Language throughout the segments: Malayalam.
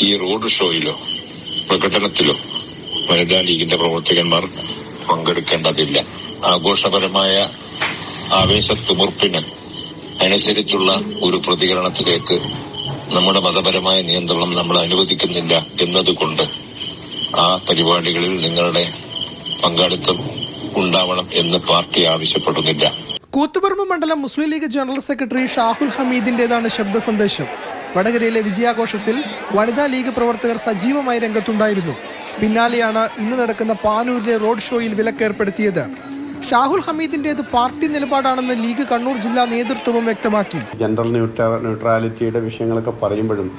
ഈ റോഡ് ഷോയിലോ പ്രകടനത്തിലോ വനിതാ ലീഗിന്റെ പ്രവർത്തകന്മാർ പങ്കെടുക്കേണ്ടതില്ല. ആഘോഷപരമായ ആവേശത്തുമുർപ്പിന് അനുസരിച്ചുള്ള ഒരു പ്രതികരണത്തിലേക്ക് നമ്മുടെ മതപരമായ നിയന്ത്രണം നമ്മൾ അനുവദിക്കുന്നില്ല എന്നതുകൊണ്ട് ആ പരിപാടികളിൽ നിങ്ങളുടെ പങ്കാളിത്തം ഉണ്ടാവണം എന്ന് പാർട്ടി ആവശ്യപ്പെടുന്നില്ല. കൂത്തുപറമ്പ് മണ്ഡലം മുസ്ലിം ലീഗ് ജനറൽ സെക്രട്ടറി ഷാഹുൽ ഹമീദിന്റേതാണ് ശബ്ദ സന്ദേശം. വടകരയിലെ വിജയാഘോഷത്തിൽ വനിതാ ലീഗ് പ്രവർത്തകർ സജീവമായി രംഗത്തുണ്ടായിരുന്നു. പിന്നാലെയാണ് ഇന്ന് നടക്കുന്ന പാനൂരിലെ റോഡ് ഷോയിൽ വിലക്കേർപ്പെടുത്തിയത്. ഷാഹുൽ ഹമീദിന്റേത് പാർട്ടി നിലപാടാണെന്ന് ലീഗ് കണ്ണൂർ ജില്ലാ നേതൃത്വവും വ്യക്തമാക്കി. ജെൻഡർ ന്യൂട്രാലിറ്റിയുടെ വിഷയങ്ങളൊക്കെ പറയുമ്പോഴും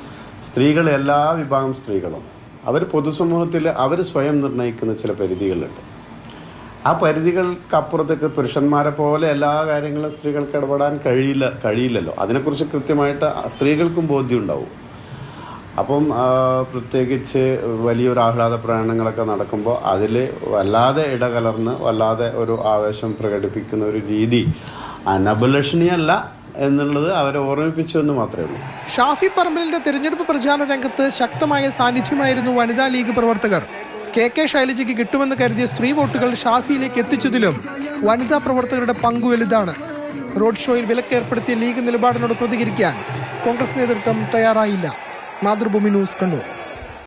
സ്ത്രീകൾ, എല്ലാ വിഭാഗം സ്ത്രീകളും അവർ പൊതുസമൂഹത്തിൽ അവർ സ്വയം നിർണ്ണയിക്കുന്ന ചില പരിധികളുണ്ട്. ആ പരിധികൾക്കപ്പുറത്തേക്ക് പുരുഷന്മാരെ പോലെ എല്ലാ കാര്യങ്ങളും സ്ത്രീകൾക്ക് ഇടപെടാൻ കഴിയില്ലല്ലോ. അതിനെക്കുറിച്ച് കൃത്യമായിട്ട് സ്ത്രീകൾക്കും ബോധ്യമുണ്ടാവും. അപ്പം പ്രത്യേകിച്ച് വലിയൊരു ആഹ്ലാദ പ്രകടനങ്ങളൊക്കെ നടക്കുമ്പോൾ അതിൽ വല്ലാതെ ഇടകലർന്ന് വല്ലാതെ ഒരു ആവേശം പ്രകടിപ്പിക്കുന്ന ഒരു രീതി അനഭിലഷണീയമല്ല എന്നുള്ളത് അവരെ ഓർമ്മിപ്പിച്ചു എന്ന് മാത്രമേ ഉള്ളൂ. ഷാഫി പറമ്പലിന്റെ തെരഞ്ഞെടുപ്പ് പ്രചാരണ രംഗത്ത് ശക്തമായ സാന്നിധ്യമായിരുന്നു വനിതാ ലീഗ് പ്രവർത്തകർ. കെ ശൈലജയ്ക്ക് കിട്ടുമെന്ന് കരുതിയ സ്ത്രീ വോട്ടുകൾ ഷാഫിയിലേക്ക് എത്തിച്ചതിലും വനിതാ പ്രവർത്തകരുടെ പങ്ക് വലുതാണ്. റോഡ് ഷോയിൽ വിലക്കേർപ്പെടുത്തിയ ലീഗ് നിലപാടിനോട് പ്രതികരിക്കാൻ കോൺഗ്രസ് നേതൃത്വം തയ്യാറായില്ല. മാതൃഭൂമി ന്യൂസ്, കണ്ണൂർ.